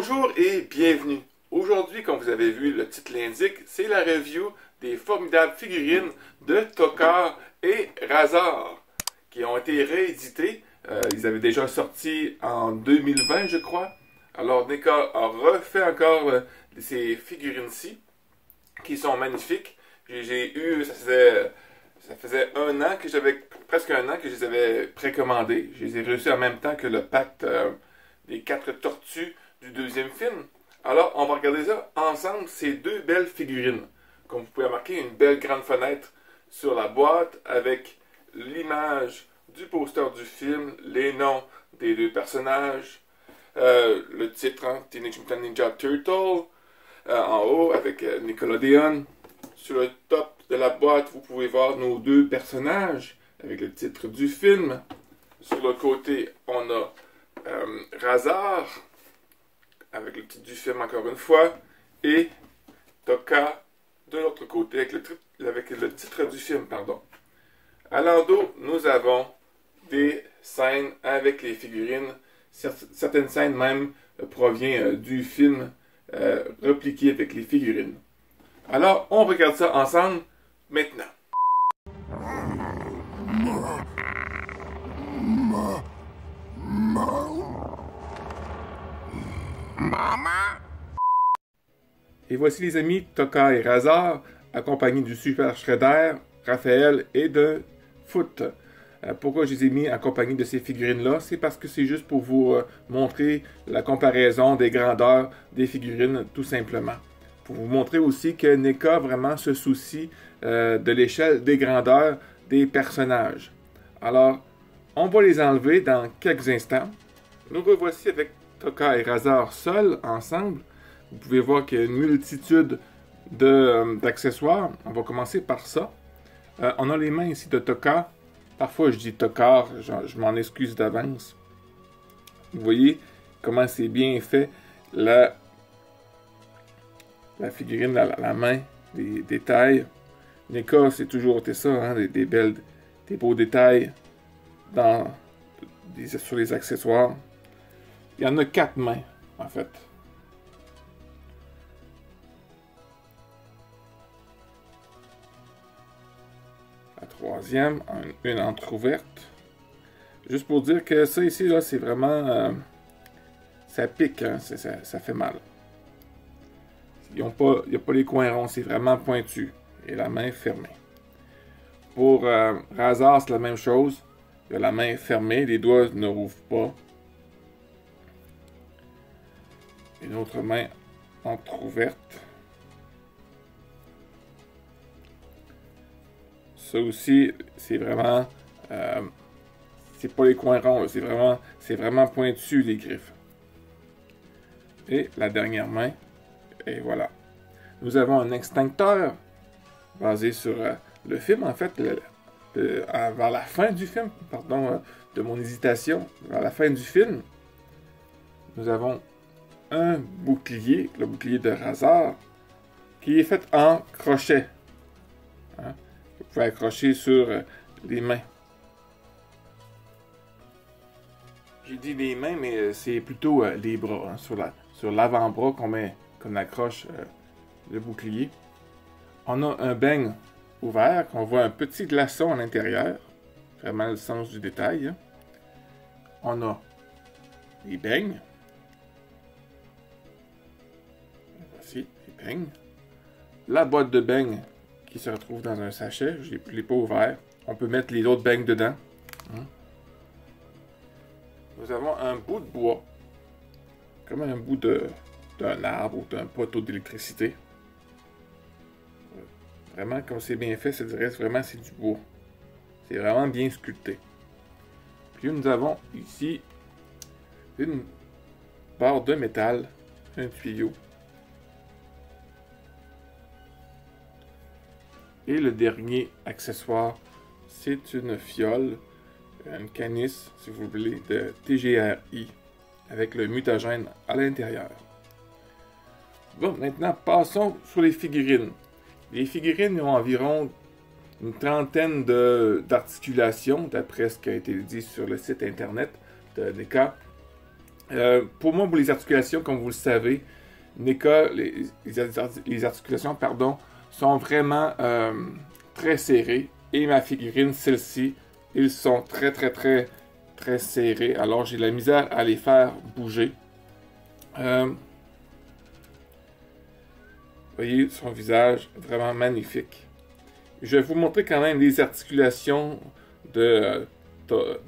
Bonjour et bienvenue. Aujourd'hui, comme vous avez vu, le titre l'indique, c'est la review des formidables figurines de Tokar et Razor qui ont été rééditées. Ils avaient déjà sorti en 2020, je crois. Alors, NECA a refait encore ces figurines-ci qui sont magnifiques. J'ai eu, ça faisait presque un an que je les avais précommandées. Je les ai reçus en même temps que le pack des 4 tortues du deuxième film. Alors, on va regarder ça ensemble, ces deux belles figurines. Comme vous pouvez remarquer, une belle grande fenêtre sur la boîte avec l'image du poster du film, les noms des deux personnages, le titre, Teenage Mutant Ninja Turtle, en haut avec Nickelodeon. Sur le top de la boîte, vous pouvez voir nos deux personnages avec le titre du film. Sur le côté, on a Razor avec le titre du film encore une fois, et Toka de l'autre côté avec le titre du film, pardon. À l'endos, nous avons des scènes avec les figurines. Certaines scènes même proviennent du film repliqué avec les figurines. Alors, on regarde ça ensemble maintenant. Et voici les amis, Toka et Razor, accompagnés du Super Shredder, Raphaël et de Foot. Pourquoi je les ai mis accompagnés de ces figurines-là? C'est parce que c'est juste pour vous montrer la comparaison des grandeurs des figurines, tout simplement. Pour vous montrer aussi que NECA vraiment se soucie de l'échelle des grandeurs des personnages. Alors, on va les enlever dans quelques instants. Nous revoici avec Toka et Razor seuls, ensemble. Vous pouvez voir qu'il y a une multitude d'accessoires. On va commencer par ça. On a les mains ici de Toka. Parfois, je dis Tokar, je m'en excuse d'avance. Vous voyez comment c'est bien fait. La figurine, la main, des détails. NECA, c'est toujours été ça, hein, des beaux détails sur les accessoires. Il y en a 4 mains, en fait. La troisième, une entrouverte. Juste pour dire que ça ici, là, c'est vraiment... ça pique, hein, ça fait mal. Il n'y a pas les coins ronds, c'est vraiment pointu. Et la main fermée. Pour Razor, c'est la même chose. Il y a la main fermée, les doigts ne rouvrent pas. Une autre main entrouverte. Ça aussi, c'est vraiment... c'est pas les coins ronds, c'est vraiment pointu, les griffes. Et la dernière main, et voilà. Nous avons un extincteur basé sur le film, en fait, vers la fin du film, pardon, de mon hésitation, vers la fin du film, nous avons un bouclier, le bouclier de Razor, qui est fait en crochet. Hein? Vous pouvez accrocher sur les mains. J'ai dit les mains, mais c'est plutôt les bras, hein, sur l'avant-bras qu'on accroche le bouclier. On a un beigne ouvert, qu'on voit un petit glaçon à l'intérieur. Vraiment le sens du détail. Hein. On a les beignes. Voici les beignes. La boîte de beignes qui se retrouve dans un sachet. Je ne l'ai pas ouvert. On peut mettre les autres beignes dedans. Hein. Nous avons un bout de bois. Comme un bout d'un arbre ou d'un poteau d'électricité. Vraiment, comme c'est bien fait, ça dirait vraiment c'est du bois. C'est vraiment bien sculpté. Puis nous avons ici une barre de métal, un tuyau. Et le dernier accessoire, c'est une fiole, une canisse, si vous voulez, de TGRI, avec le mutagène à l'intérieur. Bon, maintenant, passons sur les figurines. Les figurines ont environ une trentaine d'articulations, d'après ce qui a été dit sur le site internet de NECA. Pour moi, pour les articulations, comme vous le savez, NECA, les articulations, pardon, sont vraiment très serrées. Et ma figurine, celle-ci, ils sont très serrés. Alors, j'ai de la misère à les faire bouger. Vous voyez son visage, vraiment magnifique. Je vais vous montrer quand même les articulations de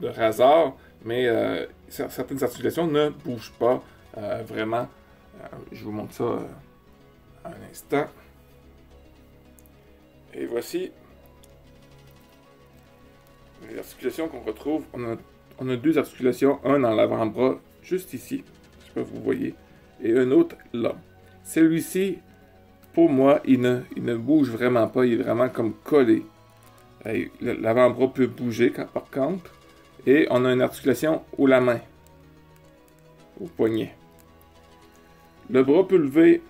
Razor, mais certaines articulations ne bougent pas vraiment. Je vous montre ça un instant. Et voici les articulations qu'on retrouve. On a deux articulations, un dans l'avant-bras, juste ici, je sais pas si vous voyez, et un autre là. Celui-ci, pour moi, il ne bouge vraiment pas, il est vraiment comme collé. L'avant-bras peut bouger par contre, et on a une articulation au la main, au poignet. Le bras peut lever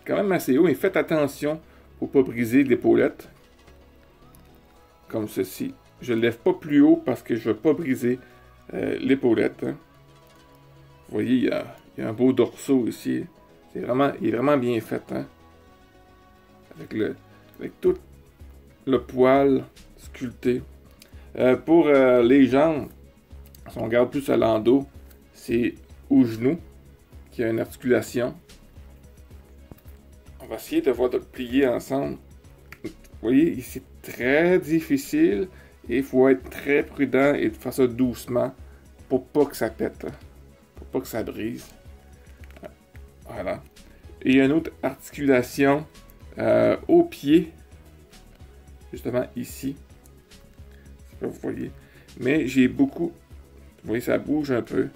quand même assez haut, mais faites attention pour ne pas briser l'épaulette, comme ceci. Je ne lève pas plus haut parce que je ne veux pas briser l'épaulette. Hein. Vous voyez, il y a un beau dorso ici. Il est vraiment bien fait. Hein. Avec tout le poil sculpté. Pour les jambes, si on regarde plus à l'endos, c'est au genou qui a une articulation. On va essayer de le plier ensemble. Vous voyez, c'est très difficile et il faut être très prudent et faire ça doucement pour pas que ça pète, hein, pour pas que ça brise. Voilà. Et il y a une autre articulation au pied, justement ici. Je sais pas vous voyez. Mais j'ai beaucoup. Vous voyez, ça bouge un peu.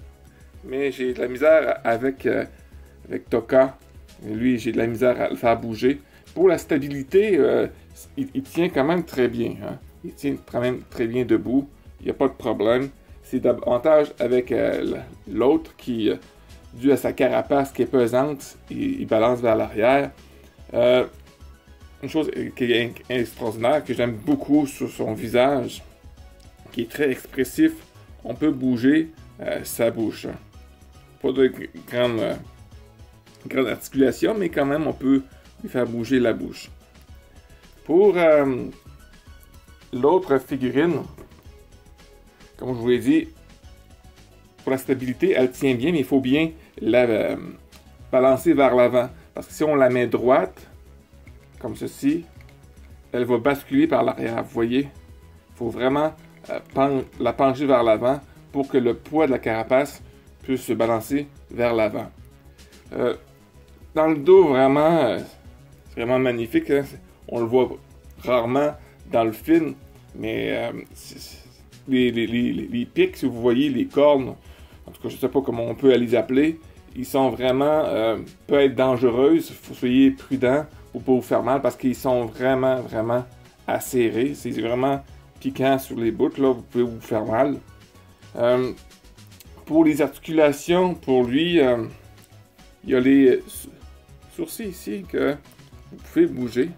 Mais j'ai de la misère avec Toka. Lui, j'ai de la misère à le faire bouger. Pour la stabilité, il tient quand même très bien. Hein. Il tient quand même très bien debout. Il n'y a pas de problème. C'est davantage avec l'autre qui, dû à sa carapace qui est pesante, il balance vers l'arrière. Une chose qui est extraordinaire, que j'aime beaucoup sur son visage, qui est très expressif, on peut bouger sa bouche. Pas de grande articulation, mais quand même on peut lui faire bouger la bouche. Pour l'autre figurine, comme je vous l'ai dit, pour la stabilité, elle tient bien, mais il faut bien la balancer vers l'avant. Parce que si on la met droite, comme ceci, elle va basculer par l'arrière. Vous voyez? Il faut vraiment la pencher vers l'avant pour que le poids de la carapace puisse se balancer vers l'avant. Dans le dos, vraiment, c'est vraiment magnifique. Hein? On le voit rarement dans le film, mais les pics, si vous voyez, les cornes, en tout cas, je ne sais pas comment on peut les appeler, ils sont vraiment, peuvent être dangereuses. Il faut soyez prudent pour ne pas vous faire mal parce qu'ils sont vraiment acérés. C'est vraiment piquant sur les bouts, là, vous pouvez vous faire mal. Pour les articulations, pour lui, il y a les sourcils ici que vous pouvez bouger.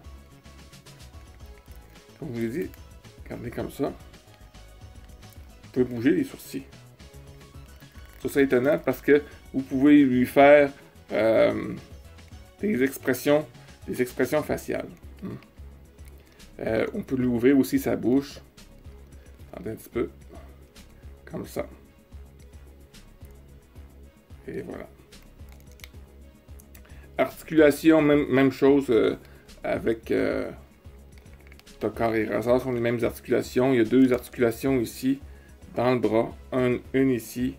Comme je vous l'ai dit, regardez comme ça. Vous pouvez bouger les sourcils. Ça, c'est étonnant parce que vous pouvez lui faire des expressions faciales. On peut lui ouvrir aussi sa bouche. Attendez un petit peu. Comme ça. Et voilà. Articulation, même chose avec Tokar et Razor, sont les mêmes articulations. Il y a deux articulations ici, dans le bras. Une ici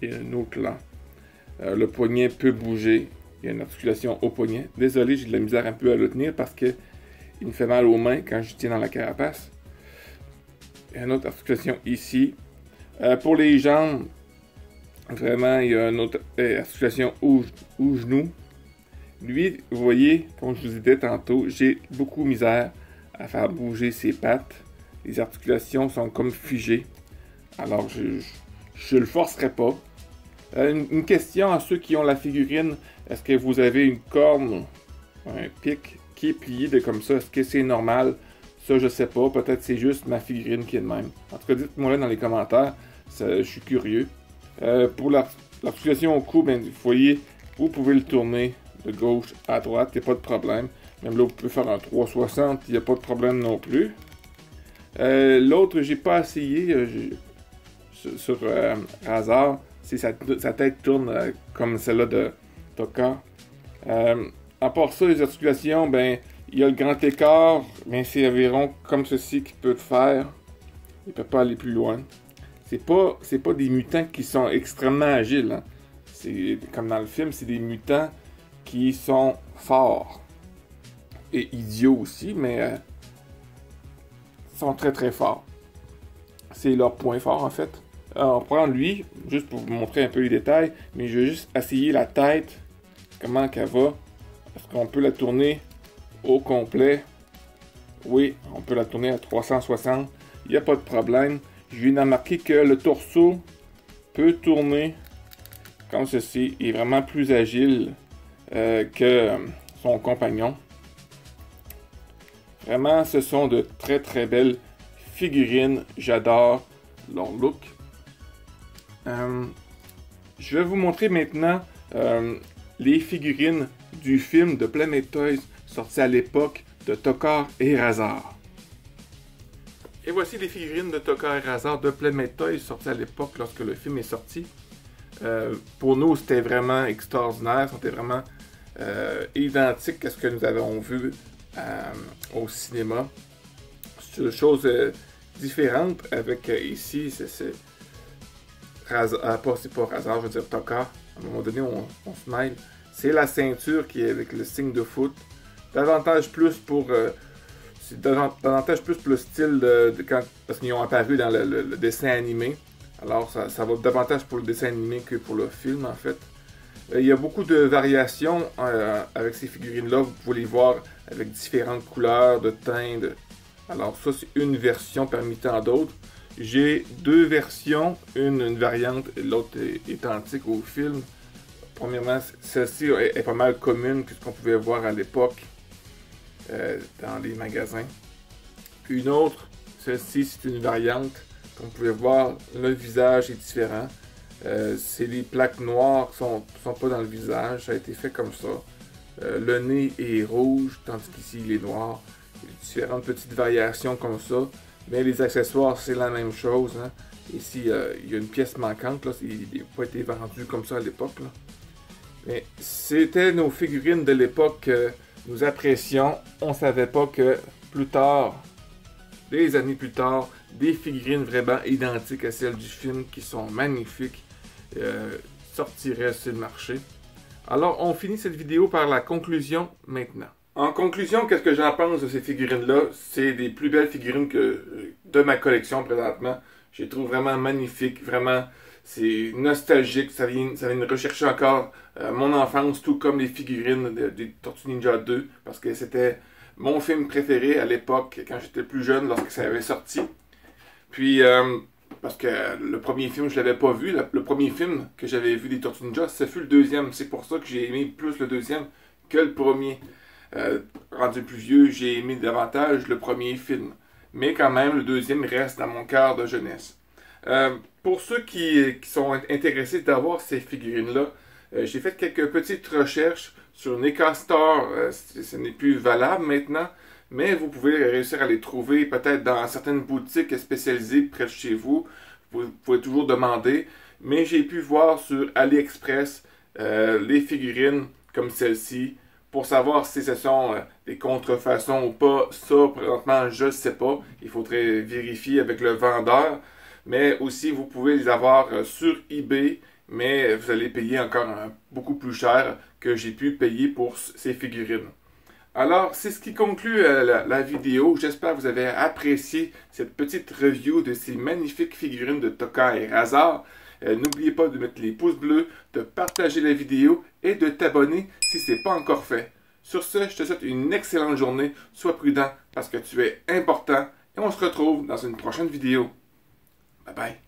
et une autre là. Le poignet peut bouger. Il y a une articulation au poignet. Désolé, j'ai de la misère un peu à le tenir parce que il me fait mal aux mains quand je tiens dans la carapace. Il y a une autre articulation ici. Pour les jambes, vraiment, il y a une autre articulation au genou. Lui, vous voyez, comme je vous disais tantôt, j'ai beaucoup de misère à faire bouger ses pattes. Les articulations sont comme figées. Alors, je le forcerai pas. Une question à ceux qui ont la figurine. Est-ce que vous avez une corne, un pic qui est plié de comme ça? Est-ce que c'est normal? Ça, je sais pas. Peut-être c'est juste ma figurine qui est de même. En tout cas, dites-moi là dans les commentaires. Je suis curieux. Pour l'articulation au cou, bien, vous voyez, vous pouvez le tourner de gauche à droite, il n'y a pas de problème. Même là, vous pouvez faire un 360, il n'y a pas de problème non plus. L'autre, j'ai pas essayé sur Razor, c'est sa tête tourne comme celle-là de Toka. À part ça, les articulations, ben, il y a le grand écart, mais c'est environ comme ceci qu'il peut faire. Il ne peut pas aller plus loin. C'est pas des mutants qui sont extrêmement agiles. Hein. C'est comme dans le film, c'est des mutants qui sont forts. Et idiots aussi, mais sont très très forts. C'est leur point fort en fait. Alors, on va prendre lui, juste pour vous montrer un peu les détails, mais je vais juste essayer la tête, comment qu'elle va. Est-ce qu'on peut la tourner au complet? Oui, on peut la tourner à 360, il n'y a pas de problème. Je viens de remarquer que le torseau peut tourner comme ceci, il est vraiment plus agile que son compagnon. Vraiment, ce sont de très très belles figurines, j'adore leur look. Je vais vous montrer maintenant les figurines du film de Playmate Toys sorti à l'époque de Tokar et Razor. Et voici les figurines de Tokar et Razor de Playmate Toys sorties à l'époque lorsque le film est sorti. Pour nous, c'était vraiment extraordinaire, c'était vraiment identique à ce que nous avons vu au cinéma. C'est une chose différente avec ici, c'est Razor, c'est pas Razor, je veux dire Tokar. À un moment donné, on se mêle. C'est la ceinture qui est avec le signe de foot. Davantage plus pour c'est davantage plus pour le style parce qu'ils ont apparu dans le dessin animé. Alors ça va davantage pour le dessin animé que pour le film en fait. Il y a beaucoup de variations avec ces figurines-là. Vous pouvez les voir avec différentes couleurs de teintes. Alors ça c'est une version parmi tant d'autres. J'ai deux versions, une variante et l'autre est identique au film. Premièrement, celle-ci est pas mal commune que ce qu'on pouvait voir à l'époque dans les magasins. Puis une autre, celle-ci c'est une variante. Comme vous pouvez voir, le visage est différent. C'est les plaques noires qui sont pas dans le visage, ça a été fait comme ça. Le nez est rouge, tandis qu'ici il est noir. Il y a différentes petites variations comme ça. Mais les accessoires, c'est la même chose. Hein. Ici, il y a une pièce manquante. Là. Il n'a pas été vendu comme ça à l'époque. Mais c'était nos figurines de l'époque que nous apprécions. On ne savait pas que plus tard, des années plus tard, des figurines vraiment identiques à celles du film, qui sont magnifiques, sortiraient sur le marché. Alors, on finit cette vidéo par la conclusion maintenant. En conclusion, qu'est-ce que j'en pense de ces figurines-là? C'est des plus belles figurines de ma collection présentement. Je les trouve vraiment magnifiques, vraiment, c'est nostalgique. Ça vient de rechercher encore mon enfance, tout comme les figurines des Tortues Ninja 2, parce que c'était mon film préféré à l'époque, quand j'étais plus jeune, lorsque ça avait sorti. Puis, parce que le premier film, je l'avais pas vu. Le premier film que j'avais vu des Tortues Ninja, ce fut le deuxième. C'est pour ça que j'ai aimé plus le deuxième que le premier. Rendu plus vieux, j'ai aimé davantage le premier film. Mais quand même, le deuxième reste dans mon cœur de jeunesse. Pour ceux qui sont intéressés d'avoir ces figurines-là, j'ai fait quelques petites recherches sur NECA Store. Ce n'est plus valable maintenant, mais vous pouvez réussir à les trouver peut-être dans certaines boutiques spécialisées près de chez vous. Vous pouvez toujours demander. Mais j'ai pu voir sur AliExpress les figurines comme celle-ci. Pour savoir si ce sont des contrefaçons ou pas, ça, présentement, je ne sais pas. Il faudrait vérifier avec le vendeur. Mais aussi, vous pouvez les avoir sur eBay, mais vous allez payer encore beaucoup plus cher que j'ai pu payer pour ces figurines. Alors, c'est ce qui conclut la vidéo. J'espère que vous avez apprécié cette petite review de ces magnifiques figurines de Toka et Razor. N'oubliez pas de mettre les pouces bleus, de partager la vidéo et de t'abonner si ce n'est pas encore fait. Sur ce, je te souhaite une excellente journée. Sois prudent parce que tu es important et on se retrouve dans une prochaine vidéo. Bye bye.